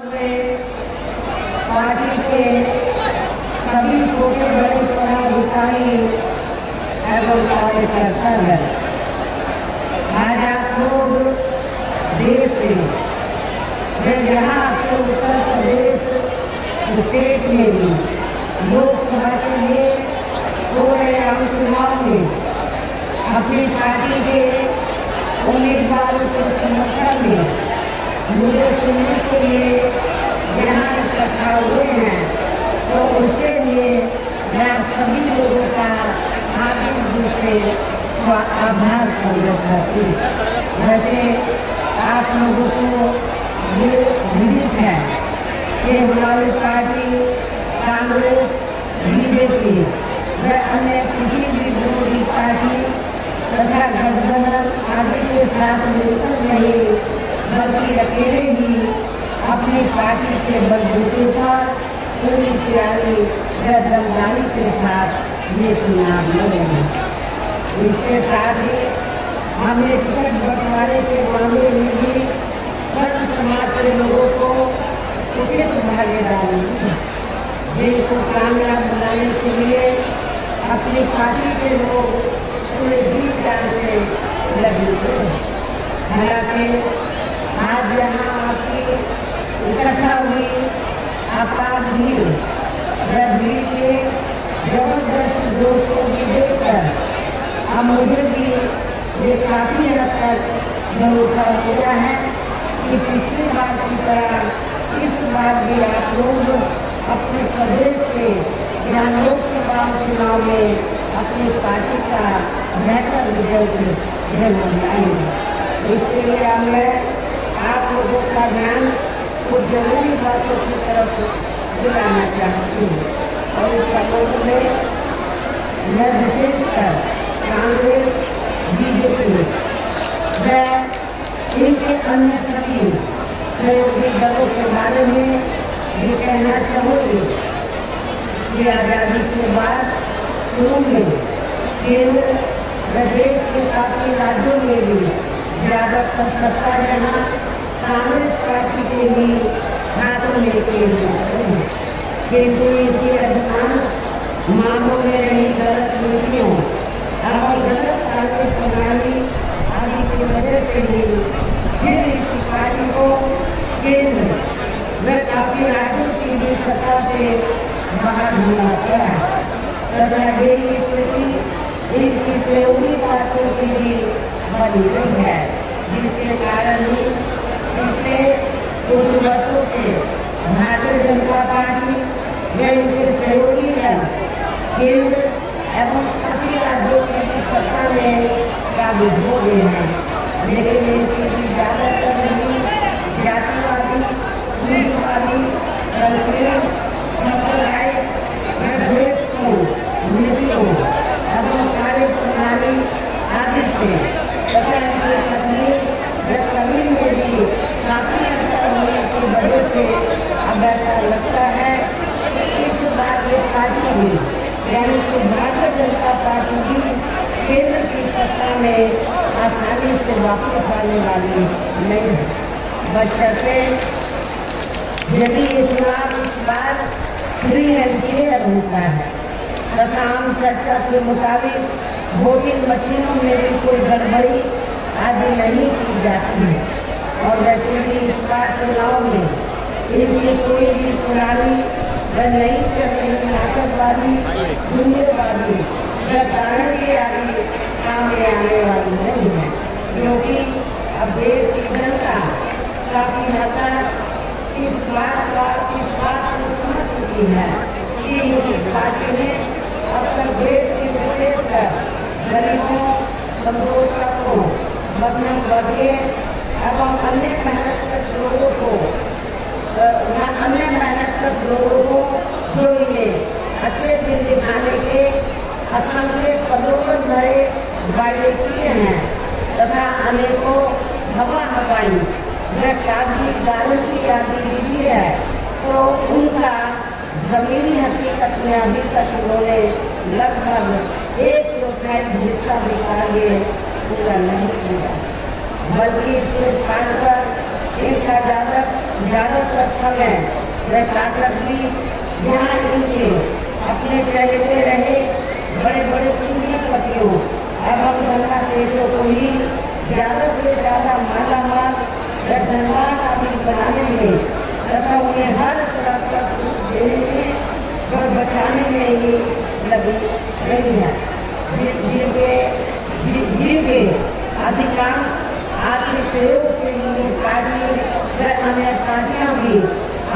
में पार्टी के सभी छोटे बड़े पदाधिकारी एवं कार्यकर्तागण, आज आप लोग देश में जहाँ आपके उत्तर प्रदेश स्टेट में भी लोकसभा के लिए हो रहे आम चुनाव में अपनी पार्टी के उम्मीदवारों के समर्थन में मुझे सुनने के लिए यहाँ इकट्ठा हुए हैं, तो उसके लिए मैं आप सभी लोगों का हार्दिक दिल से आभार प्रकट करती हूँ। वैसे आप लोगों को ये विदित है कि हमारी पार्टी कांग्रेस, बीजेपी व अन्य किसी भी विरोधी पार्टी तथा गठबंधन आदि के साथ मिलकर नहीं, बल्कि अकेले ही अपनी पार्टी के बलबूते पर पूरी तैयारी व दमदारी के साथ ये चुनाव लड़ेंगे। इसके साथ ही हमने टिकट बंटवारे के मामले में भी सर्व समाज के लोगों को उचित भागीदारी दी। जिनको कामयाब बनाने के लिए अपनी पार्टी के लोग पूरे जी जान से लगे हुए। हालांकि आज यहाँ आपकी इकट्ठा हुई अपार भीड़ के जबरदस्त जोश को भी देखकर अब मुझे भी ये काफ़ी हद तक भरोसा हो गया है कि पिछली बार की तरह इस बार भी आप लोग अपने प्रदेश से यहाँ लोकसभा चुनाव में अपनी पार्टी का बेहतर रिजल्ट जरूर लाएंगे। इसके लिए मैं आप लोगों का ध्यान कुछ जरूरी बातों की तरफ दिलाना चाहती हूँ और इस संबंध में मैं विशेषकर कांग्रेस, बीजेपी व इनके अन्य सभी सहयोगी दलों के बारे में ये कहना चाहूँगी कि आज़ादी के बाद शुरू में केंद्र व देश के काफ़ी राज्यों में भी ज़्यादातर सत्ता जहाँ कांग्रेस पार्टी के भी हाथों में केंद्रित रही, किंतु इनकी अधिकांश मामलों में रही गलत नीतियों और गलत कार्य प्रणाली आदि की वजह से ही फिर इस पार्टी को केंद्र व काफ़ी राज्यों की भी सत्ता से बाहर होना पड़ा तथा यही स्थिति इनकी सहयोगी पार्टियों की भी बनी रही है, जिसके कारण ही पिछले कुछ वर्षों से भारतीय जनता पार्टी व इनके सहयोगी दल केंद्र एवं काफी राज्यों की भी सत्ता में काबिज हो गए हैं, लेकिन इनकी भी ज़्यादातर रही जातिवादी, दूरीवादी, संकीर्ण, सांप्रदायिक व द्वेषपूर्ण नीतियों एवं कार्य प्रणाली आदि से तथा इनकी तकनीक व कमी में भी काफ़ी अंतर होने की वजह से अब ऐसा लगता है कि इस बार ये पार्टी भी यानी कि भारतीय जनता पार्टी भी केंद्र की सत्ता में आसानी से वापस आने वाली नहीं है, बशर्ते यदि ये चुनाव इस बार फ्री एंड फेयर होता है तथा आम चर्चा के मुताबिक वोटिंग मशीनों में भी कोई गड़बड़ी आदि नहीं की जाती है और वैसे भी इस बार चुनाव में इनकी कोई भी पुरानी व नई चल रही नाटकबाजी, दुनियाबाजी व गारंटी आदि काम में आने वाली नहीं है, क्योंकि अब देश की जनता काफ़ी हद तक इस बात को समझ चुकी है कि इनकी पार्टी ने अब तक देश के विशेषकर गरीबों, कमजोर तबकों, मध्यम वर्गीय एवं अन्य मेहनतकश लोगों को जो इन्हें अच्छे दिन दिखाने के असंख्य पदों पर भरे वायदे किए हैं तथा अनेकों हवाई व कागजी गारंटी आदि दी है, तो उनका ज़मीनी हकीकत में अभी तक उन्होंने लगभग 1/4 हिस्सा भी कार्य पूरा नहीं किया, बल्कि इसके स्थान पर इनका ज्यादातर समय व ताकत भी यहाँ इनके अपने चलते रहे बड़े बड़े पूंजीपतियों एवं धनला सेठों को ही ज्यादा से ज्यादा मालामाल व धनवान आदमी बनाने में तथा उन्हें हर स्तर पर छूट देने में व बचाने में ही लगी रही है, जिनके अधिकांश आर्थिक सहयोग से ये पार्टी व अन्य पार्टियां भी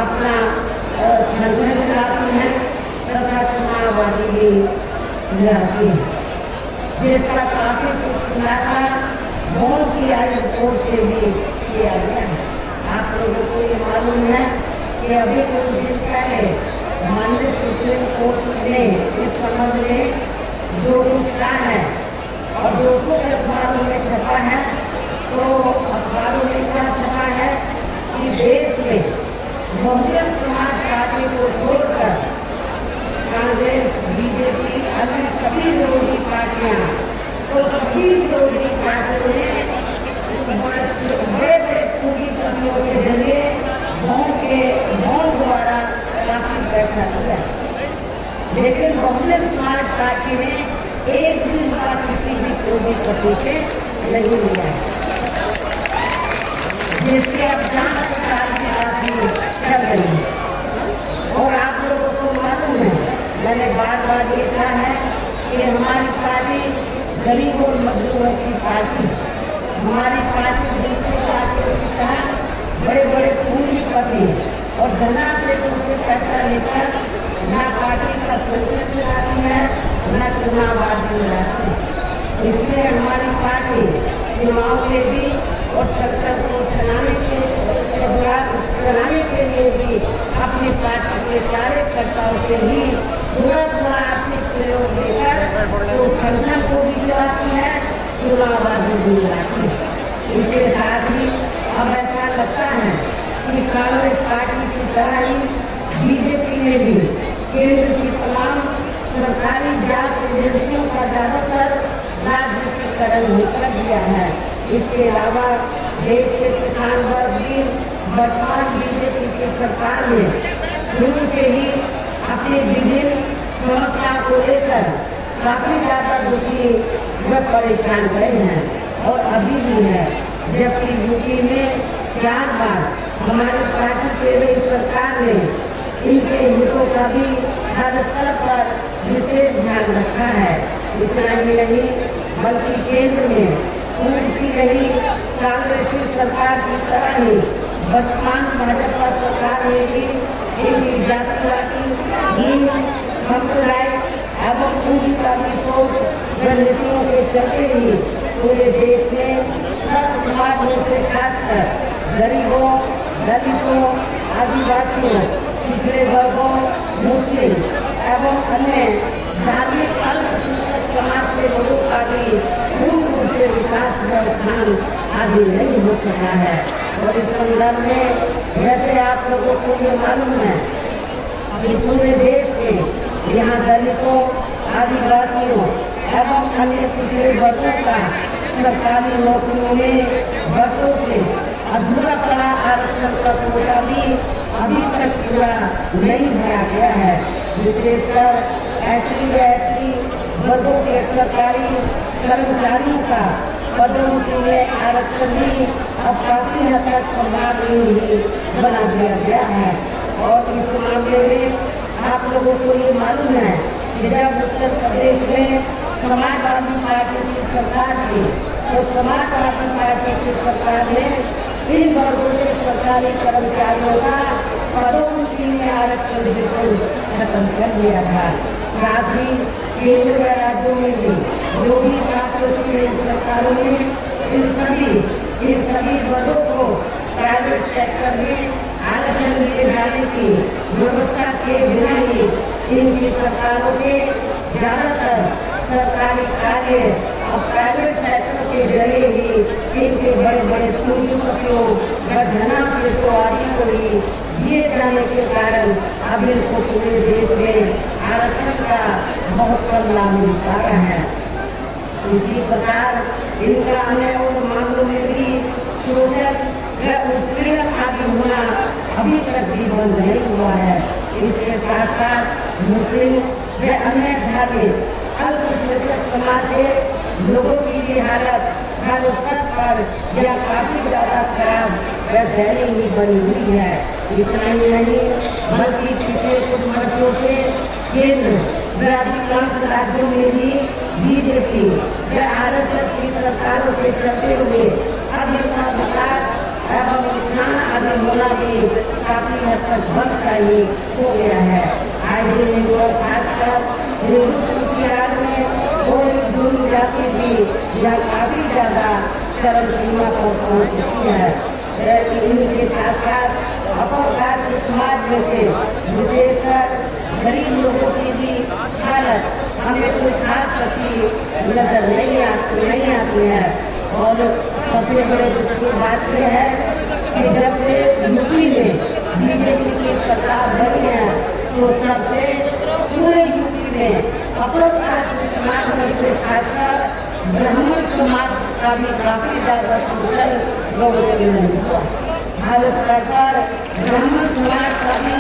अपना संगठन चलाती हैं तथा चुनाववादी भी लड़ती हैं, जिसका काफी कुछ खुलासा वोट की आयु कोर्ट से भी किया गया है। आप लोगों को ये मालूम है कि अभी कुछ दिन पहले माननीय सुप्रीम कोर्ट ने इस संबंध में जो कुछ कहा है और जो कुछ अखबारों में छपा है, तो अखबारों में क्या छपा है कि देश में बहुजन समाज पार्टी को छोड़कर कांग्रेस, बीजेपी, अन्य सभी विरोधी पार्टियां, तो सभी विरोधी पार्टियों ने बड़े बड़े पूंजीपतियों के जरिए बॉन्ड द्वारा काफी पैसा लिया, लेकिन बहुजन समाज पार्टी ने एक दिन का किसी भी पूंजीपति से नहीं लिया है, जिसकी अब जांच पड़ताल की बात चल रही है। और आप लोगों को मालूम है, मैंने बार बार ये कहा है कि हमारी पार्टी गरीब और मजदूरों की पार्टी, हमारी पार्टी दूसरी पार्टियों की तरह बड़े बड़े पूंजीपति और धना से उनसे पैसा लेकर न पार्टी का संगठन चलाती है न चुनाव आदि लड़ाती है। इसलिए हमारी पार्टी चुनाव में भी और सरकार को चलाने के लिए भी अपनी पार्टी के कार्यकर्ताओं से ही थोड़ा थोड़ा आर्थिक सहयोग लेकर तो संगठन को भी चलाती है, चुनाव आदि भी लड़ाती है। इसके साथ ही अब ऐसा लगता है कि कांग्रेस पार्टी की तरह ही बीजेपी ने भी केंद्र की तमाम सरकारी जांच एजेंसियों का ज्यादातर राजनीतिकरण कर दिया है। इसके अलावा देश के किसान वर्ग भी वर्तमान बीजेपी की सरकार में शुरू से ही अपनी विभिन्न समस्याओं को लेकर काफी ज्यादा दुखी व परेशान रहे हैं और अभी भी है, जबकि यूपी में 4 बार हमारी पार्टी के लिए सरकार ने इनके हितों का भी हर स्तर पर विशेष ध्यान रखा है। इतना ही नहीं बल्कि केंद्र में उनकी रही कांग्रेसी सरकार की तरह ही वर्तमान भाजपा सरकार में भी इनकी जातिवादी, हीन, सांप्रदायिक एवं पूंजीवादी सोच व नीतियों के चलते ही पूरे देश में सब समाज में से खासकर गरीबों, दलितों, आदिवासियों, पिछड़े वर्गों, मुस्लिम एवं अन्य धार्मिक अल्पसंख्यक समाज के लोगों का भी पूर्ण रूप से विकास व उत्थान आदि नहीं हो सका है। और इस संदर्भ में जैसे आप लोगों को ये मालूम है कि पूरे देश में यहाँ दलितों, आदिवासियों एवं अन्य पिछड़े वर्गों का सरकारी नौकरियों में वर्षों से अधूरा पड़ा आरक्षण का कोटा भी अभी तक पूरा नहीं भरा गया है। विशेषकर SC व ST वर्गों के सरकारी कर्मचारियों का पदोन्नति में आरक्षण भी अब काफी हद तक प्रभावहीन बना दिया गया है। और इस मामले में आप लोगों को ये मालूम है कि जब उत्तर प्रदेश में समाजवादी पार्टी की सरकार थी, तो समाजवादी पार्टी की सरकार ने इन वर्गों के सरकारी कर्मचारियों का पदोन्नति में आरक्षण बिल्कुल खत्म कर दिया था। साथ ही केंद्र व राज्यों में भी विरोधी पार्टियों की सरकारों ने इन सभी वर्गों को प्राइवेट सेक्टर में आरक्षण दिए जाने की व्यवस्था के बिना ही इनकी सरकारों के ज्यादातर सरकारी कार्य अब प्राइवेट सेक्टर के जरिए ही इनके बड़े बड़े पूंजीपतियों व धनाश्रितों आदि को ही दिए जाने के कारण अब इनको पूरे देश में आरक्षण का बहुत कम लाभ मिल पा रहा है। इसी प्रकार इनका अन्य और मामलों में भी शोषण व व उत्पीड़न आदि होना अभी तक भी बंद नहीं हुआ है। इसके साथ साथ मुस्लिम व अन्य धार्मिक अल्पसंख्यक समाज के लोगों की भी हालत हर स्तर पर यह काफी ज्यादा खराब व दयनीय बनी हुई है। इतना ही नहीं बल्कि पिछले कुछ वर्षों से केंद्र व अधिकांश राज्यों में भी बीजेपी व आरएसएस की सरकारों के चलते हुए अब इनका विकास एवं उत्थान आदि होना भी काफी हद तक बंद चाहिए हो गया है। आए दिन हिंदू और खासकर हिंदुत्व की आड़ में कोई दोनों जाति भी यह काफी ज्यादा चरम सीमा पर पहुंच चुकी है। इनके साथ साथ अपराध समाज में से विशेषकर गरीब लोगों की भी हालत हमें कोई खास अच्छी नजर नहीं आती है। और सबसे बड़े दुख की बात यह है कि जब से यूपी में बीजेपी की सरकार बनी है तो तब से पूरे यूपी में अपराध समाज में से खासकर ब्राह्मण समाज का भी काफी ज्यादा शोषण लोगों के लिए हुआ। भारत सरकार ब्राह्मण समाज का भी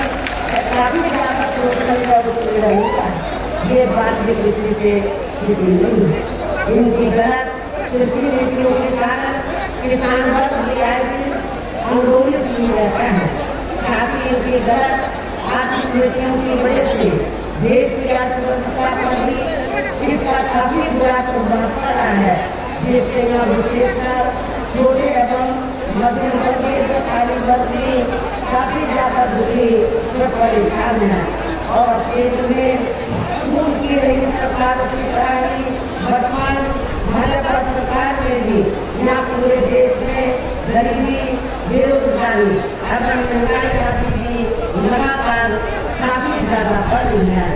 काफी ज्यादा शोषण का उत्पीड़न हुआ है। ये बात भी किसी से छिपी नहीं है। इनकी गलत कृषि नीतियों के कारण किसान वर्ग भी आए दिन आंदोलित ही रहता है। साथ ही इनकी गलत आर्थिक नीतियों की वजह से देश की अर्थव्यवस्था पर भी इसका काफी बुरा प्रभाव पड़ा है, जिससे यह विशेषकर छोटे एवं मध्यम वर्गीय व्यापारी वर्ग भी काफी ज्यादा दुखी व परेशान है। और केंद्र में स्कूल की रही सरकारों की प्रणाली वर्तमान भाजपा सरकार में भी यहाँ पूरे देश में गरीबी, बेरोजगारी एवं महंगाई आदि भी लगातार काफी ज्यादा बढ़ रही है।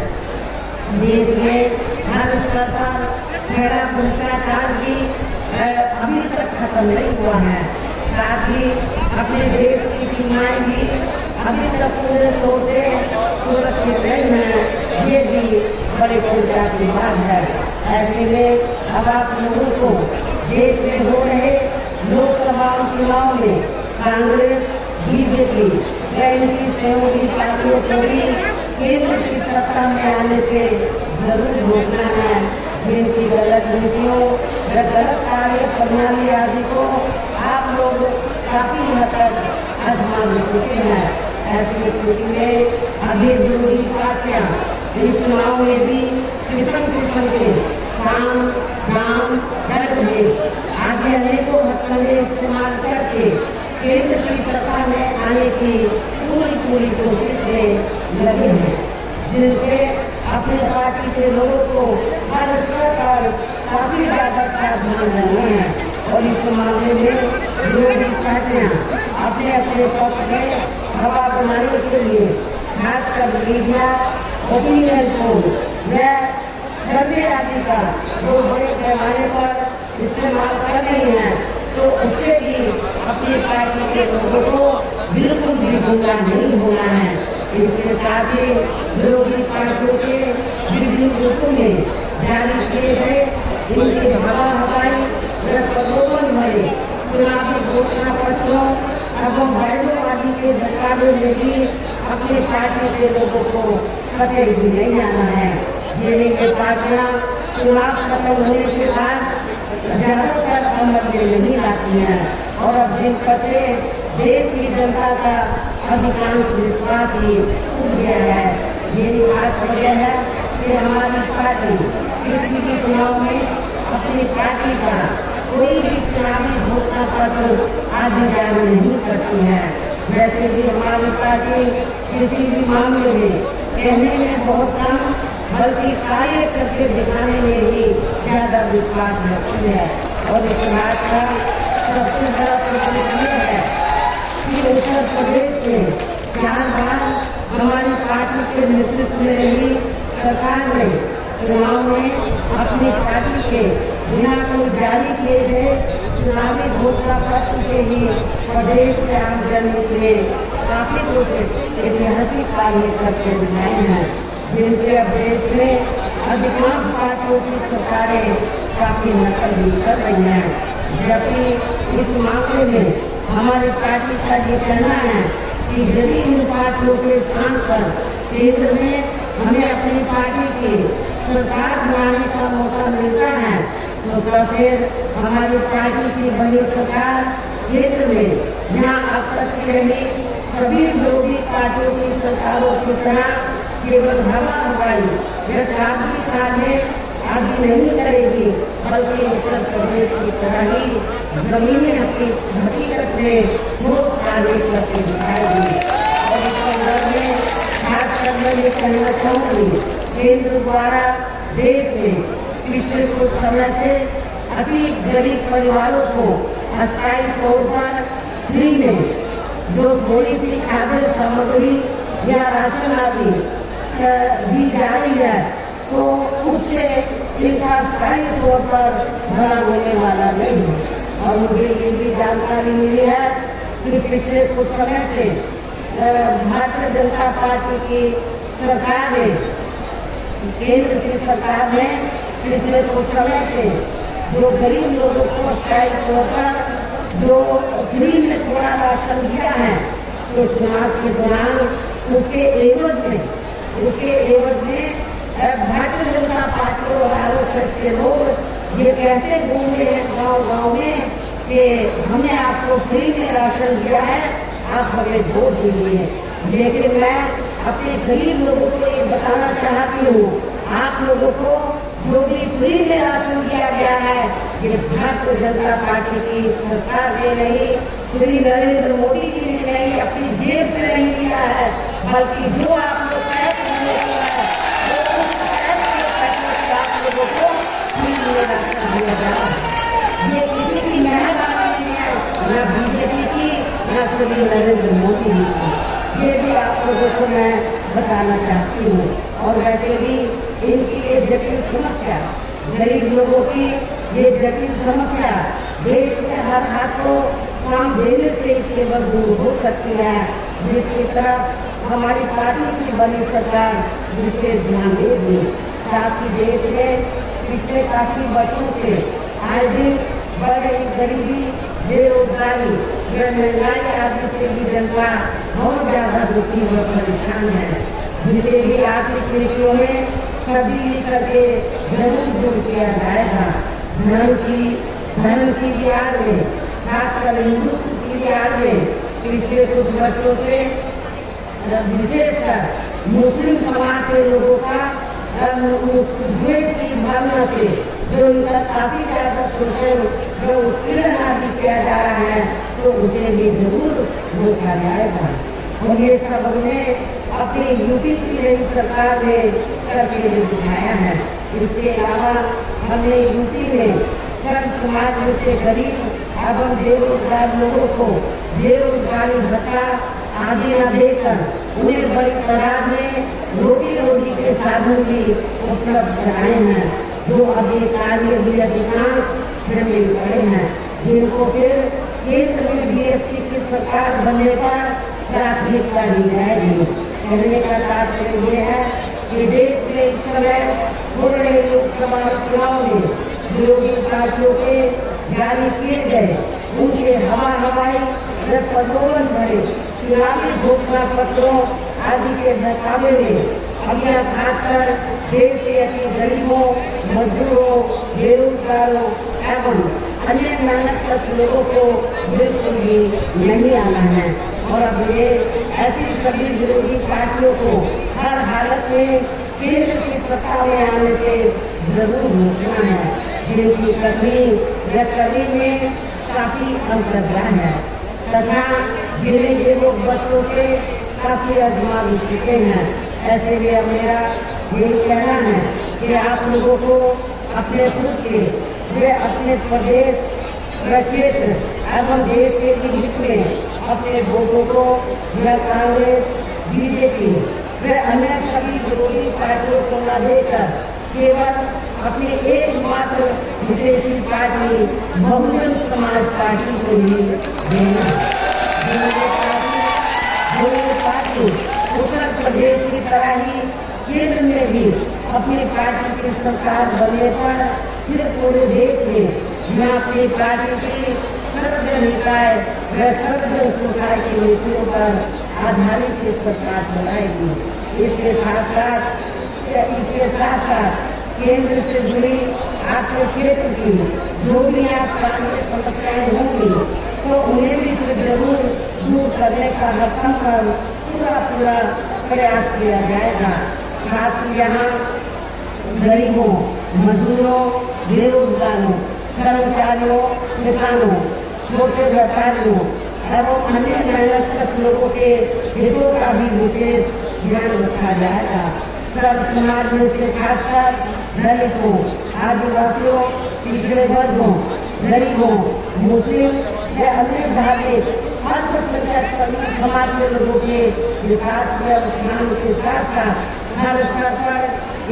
देश में हर स्तर पर फैला भ्रष्टाचार भी अभी तक खत्म नहीं हुआ है। साथ ही अपने देश की सीमाएं भी अभी तक पूरे तौर से सुरक्षित नहीं है। ये भी बड़े चिंता की बात है। ऐसे में अब आप लोगों को देश में हो रहे लोकसभा चुनाव में कांग्रेस, बीजेपी व इनकी सहयोगी साथियों को भी केंद्र की सत्ता में आने से जरूर रोकना है। जिनकी गलत नीतियों व गलत कार्य प्रणाली आदि को आप लोग काफी हद तक आजमा चुके हैं। ऐसी स्थिति में अभी विरोधी पार्टियां इन चुनाव में भी किस्म किस्म के साम, दाम, दंड आदि अनेकों हथकंडे इस्तेमाल करके केंद्र की सत्ता में आने की पूरी कोशिश में लगे हैं, जिनसे अपनी पार्टी के लोगों को हर स्तर पर काफी ज्यादा सावधान रहना है। और इस मामले में विरोधी पार्टियां अपने अपने पक्ष में हवा बनाने के लिए खासकर मीडिया, ओपिनियन पोल व सर्वे आदि का जो बड़े पैमाने पर इस्तेमाल कर रही हैं, तो उससे भी अपनी पार्टी के लोगों को बिल्कुल भी गुमराह नहीं होना है। इसके साथ ही विरोधी पार्टियों के विभिन्न रूपों में जारी किए गए इनके हवाई व प्रलोभन भरे चुनावी घोषणा पत्रों एवं बैनों आदि के बचावे में भी अपनी पार्टी के लोगों को कतई भी नहीं आना है। जिन्हें ये पार्टियां चुनाव खत्म होने के बाद ज्यादातर अमल में नहीं लाती हैं और अब जिन पर से देश की जनता का अधिकांश विश्वास ही उठ गया है। यही खास वजह है कि हमारी पार्टी किसी भी चुनाव में अपनी पार्टी का कोई भी चुनावी घोषणा पत्र आदि जारी नहीं करती है। वैसे भी हमारी पार्टी किसी भी मामले में कहने में बहुत कम बल्कि कार्य करके दिखाने में ही ज्यादा विश्वास रखती है। और इस बात का सबसे बड़ा सबूत ये है कि उत्तर प्रदेश में 4 बार हमारी पार्टी के नेतृत्व में रही सरकार ने चुनाव में अपनी पार्टी के बिना कोई जारी किए गए चुनावी घोषणा पत्र के ही प्रदेश के आम जनहित में काफी कुछ ऐतिहासिक कार्य करके दिखाए हैं, जिनके अब देश में अधिकांश पार्टियों की सरकारें काफी नकल भी कर रही हैं। जबकि इस मामले में हमारी पार्टी का ये कहना है कि यदि इन पार्टियों के स्थान पर केंद्र में हमें अपनी पार्टी की सरकार बनाने का मौका मिलता है तो फिर हमारी पार्टी की बनी सरकार केंद्र में यहाँ अब तक की रही सभी विरोधी पार्टियों की सरकारों की तरह केवल हवा हवाई या कागजी कार्य आदि नहीं करेगी, बल्कि उत्तर प्रदेश की तरह ही जमीनी हकीकत में ठोस कार्य करके दिखाएगी। और इस संदर्भ में खासकर मैं ये कहना चाहूँगी, केंद्र द्वारा देश में पिछले कुछ समय से अति गरीब परिवारों को अस्थायी तौर पर फ्री में जो थोड़ी सी खाद्य सामग्री या राशन आदि दी जा रही है, तो उससे इनका स्थायी तौर पर भला होने वाला नहीं है। और मुझे ये भी जानकारी मिली है कि पिछले कुछ समय से भारतीय जनता पार्टी की सरकार ने, केंद्र की सरकार ने पिछले कुछ समय से जो गरीब लोगों को स्थायी तौर पर जो फ्री में थोड़ा राशन दिया है, तो चुनाव के दौरान उसके एवज में भारतीय जनता पार्टी और आरएसएस के लोग ये कहते घूमे हैं गांव-गांव में कि हमने आपको फ्री में राशन दिया है, आप हमें वोट दीजिए। लेकिन मैं अपने गरीब लोगों को ये बताना चाहती हूँ, आप लोगों को जो भी फ्री में राशन दिया गया है, ये भारतीय जनता पार्टी की सरकार ने नहीं, श्री नरेंद्र मोदी जी ने नहीं, अपनी जेब से नहीं दिया है, बल्कि जो आप लोग टैक्स दिया है, आप लोगों को फ्री में राशन दिया जा रहा है। ये किसी की मेहरबानी नहीं है, न बीजेपी की, न श्री नरेंद्र मोदी जी की। ये भी आप लोगों को मैं बताना चाहती हूँ। और वैसे भी इनकी ये जटिल समस्या, गरीब लोगों की ये जटिल समस्या देश के हर हाथ को काम देने से केवल दूर हो सकती है, जिसकी तरफ हमारी पार्टी की बनी सरकार विशेष ध्यान देगी। साथ ही देश में पिछले काफी वर्षों से आए दिन बढ़ रही गरीबी, बेरोजगारी या महंगाई आदि से भी जनता बहुत ज्यादा दुखी व परेशान है, जिसे भी आर्थिक नीतियों में तब्दीली करके जरूर दूर किया जाएगा। धर्म की भी आड़ में, खासकर हिंदुत्व की भी आड़ में पिछले कुछ वर्षों से विशेषकर मुस्लिम समाज के लोगों का द्वेष की भावना से जो इनका काफी ज्यादा शोषण जो उत्पीड़न आदि किया जा रहा है, तो उसे भी जरूर रोका जाएगा। और ये सब हमने अपनी यूपी की नई सरकार ने करके भी दिखाया है। इसके अलावा हमने यूपी में सर्व समाज में से गरीब एवं बेरोजगार लोगों को बेरोजगारी भत्ता आदि न देकर उन्हें बड़ी तादाद में रोजी के साधन भी उपलब्ध कराए हैं, जो अब ये कार्य भी अधिकांश करने पड़े हैं, जिनको फिर केंद्र में बीएसपी की सरकार बनने पर प्राथमिकता दी जाएगी। कहने का तात्पर्य ये है कि देश में इस समय हो रहे लोकसभा चुनाव में विरोधी पार्टियों के जारी किए गए उनके हवाई व प्रलोभन भरे चुनावी घोषणा पत्रों आदि के बहकावे में अब यह खासकर देश के अति गरीबों, मजदूरों, बेरोजगारों एवं अन्य मेहनत लोगों को बिल्कुल भी नहीं आना है। और अब ये ऐसी सभी विरोधी पार्टियों को हर हालत में केंद्र की सत्ता में आने से जरूर रोकना है, जिनकी करनी में काफी अंतर्ग्रहण है तथा जिन्हें ये लोग बच्चों से काफी आजमा भी चुके हैं। ऐसे में अब मेरा यही कहना है कि आप लोगों को अपने खुद के वे अपने प्रदेश व क्षेत्र एवं देश के हित में अपने वोटों को कांग्रेस, बीजेपी व अन्य सभी विरोधी पार्टियों को न देकर केवल अपनी एकमात्र विदेशी पार्टी बहुजन समाज पार्टी को ही देना। पार्टी उत्तर प्रदेश की तरह ही केंद्र में भी अपनी पार्टी की सरकार बनने पर फिर पूरे देश में यहाँ अपनी पार्टी की सर्वजन हिताय व सर्वजन सुखाय की नीतियों पर आधारित ये सरकार चलाएगी। इसके साथ साथ केंद्र से जुड़ी आपके क्षेत्र की जो भी स्थानीय समस्याएं होंगी तो उन्हें भी फिर जरूर दूर करने का हर संभव पूरा प्रयास किया जाएगा। साथ ही यहाँ गरीबों, मजदूरों, बेरोजगारों, कर्मचारियों, किसानों, छोटे व्यापारियों एवं अन्य मेहनतकश लोगों के हितों का भी विशेष ध्यान रखा जाएगा। सब समाज में से खासकर दलितों, आदिवासियों, पिछड़े वर्गों, गरीबों, मुस्लिम व अन्य धार्मिक अल्पसंख्यक समाज के लोगों के विकास व उत्थान के साथ साथ हर स्तर पर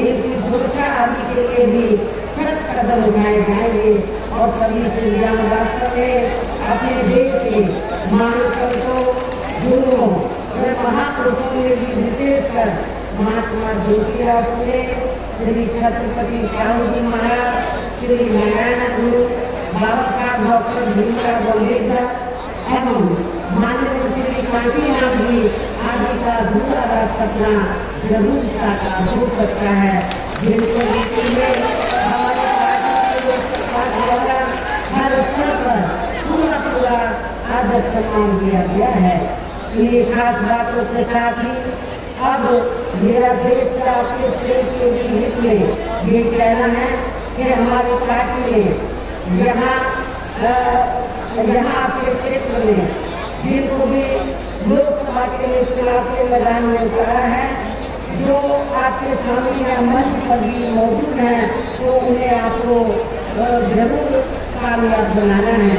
इनकी सुरक्षा आदि के लिए भी सख्त कदम उठाए जाएंगे और तभी से वास्तव में अपने देश के महान संतों, गुरुओं व महापुरुषों में भी विशेषकर महात्मा ज्योतिराव फुले, श्री छत्रपति शाहू जी महाराज, श्री नारायण गुरु, बाबा साहब डॉक्टर भीमराव अम्बेडकर एवं माननीय श्री कांशीराम जी आदि का अधूरा सपना जरूर साकार हो सकता है, जिनको हमारे पार्टी द्वारा हर स्तर पर पूरा आदर सम्मान दिया गया है। इन्हीं खास बातों के साथ ही अब मेरा देश का आपके देश के हित में ये कहना है कि हमारी पार्टी ने यहाँ आपके क्षेत्र में जिनको भी लोकसभा के लिए चुनाव के मैदान में उतारा है, जो आपके सामने मंच पर भी मौजूद हैं, तो उन्हें आपको जरूर कामयाब बनाना है,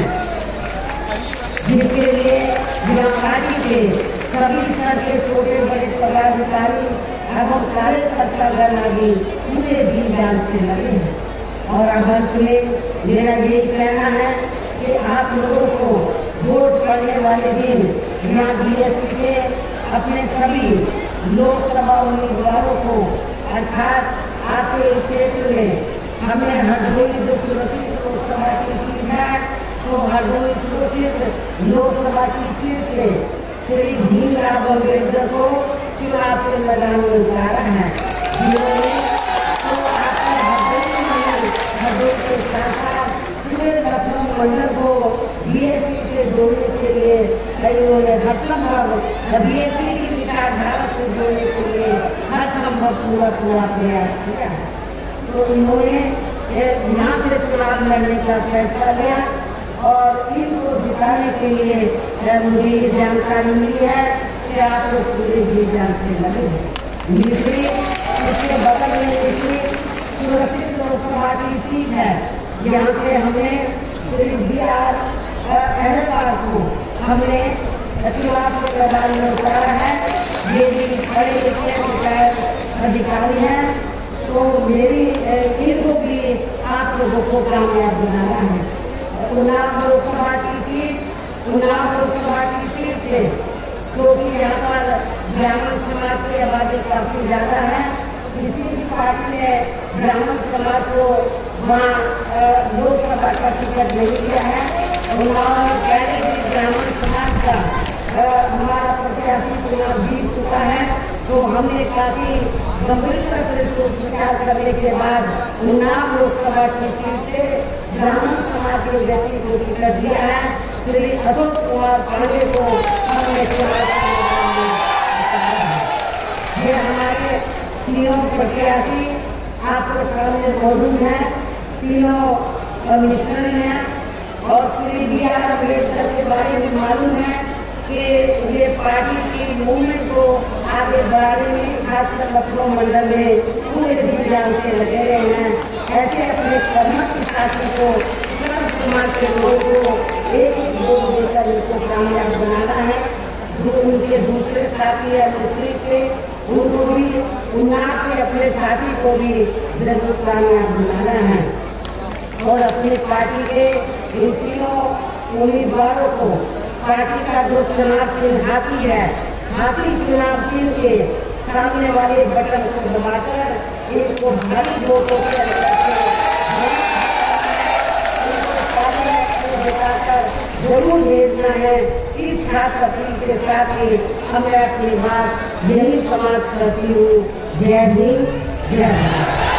जिसके लिए यहाँ पार्टी के सभी स्तर के छोटे बड़े पदाधिकारी एवं कार्यकर्ता गण आदि पूरे जी जान से लगे हैं। और अब अंत में मेरा यही कहना है कि आप लोगों को वोट करने वाले दिन यहाँ बीएसपी के अपने सभी लोकसभा उम्मीदवारों को अर्थात आपके क्षेत्र में हमें हरदोई जो सुरक्षित लोकसभा की सीट है, तो हरदोई सुरक्षित लोकसभा की सीट से श्री भीमराव अम्बेडकर को चुनाव के मैदान में उतारा है, जिन्होंने तो आपके हरदोई के साथ पूरे लखनऊ मंडल को बीएसपी से जोड़ने के लिए उन्होंने हर संभव बीएसपी की विचारधारा से जोड़ने के लिए हर संभव पूरा प्रयास किया है। तो इन्होंने यहाँ से चुनाव लड़ने का फैसला लिया और इनको जिताने के लिए मुझे ये जानकारी मिली है कि आप लोग पूरे जी जान से लगे हैं। दूसरी उसके बगल में दूसरी सुरक्षित लोकसभा की सीट है, यहाँ से हमने श्री BR अहलवार को हमने चुनाव के मैदान में उतारा है। ये भी पढ़े लिखे अधिकारी हैं, तो मेरी इनको भी आप लोगों को कामयाब बनाना है। उन्नाव लोकसभा की सीट से क्योंकि यहाँ पर ब्राह्मण समाज की आबादी काफी ज्यादा है, किसी भी पार्टी ने ब्राह्मण समाज को वहाँ लोकसभा का टिकट नहीं दिया है। उन्नाव में पहले भी ब्राह्मण समाज का हमारा प्रत्याशी चुनाव जीत चुका है, तो हमने काफी गंभीरता से सोच विचार करने के बाद उन्नाव लोकसभा की सीट से ब्राह्मण समाज के व्यक्ति को टिकट दिया है। श्री अशोक कुमार पांडे को हमने चुनाव ये हमारे तीनों प्रत्याशी आपके सामने मौजूद हैं, तीनों मिशनरी हैं और श्री BR अम्बेडकर के बारे में मालूम है कि ये पार्टी की मूवमेंट को आगे बढ़ाने में खासकर लखनऊ मंडल में पूरे जी जान से लगे रहे हैं। ऐसे अपने कर्मठ की साथी को सर्व समाज के लोगों को एक वोट देकर इनको कामयाब बनाना है। जो उनके दूसरे साथी है मुस्लिम से, उनको भी उन्नाव के अपने साथी को भी जरूर कामयाब बनाना है और अपनी पार्टी के इन तीनों उम्मीदवारों को पार्टी का जो चुनाव चिन्ह हाथी है, हाथी चुनाव चिन्ह के सामने वाले बटन को दबाकर इनको भारी वोटों से जिताकर जरूर भेजना है। इस खास अपील के साथ ही मैं अपनी बात यही समाप्त करती हूँ। जय भीम, जय भारत।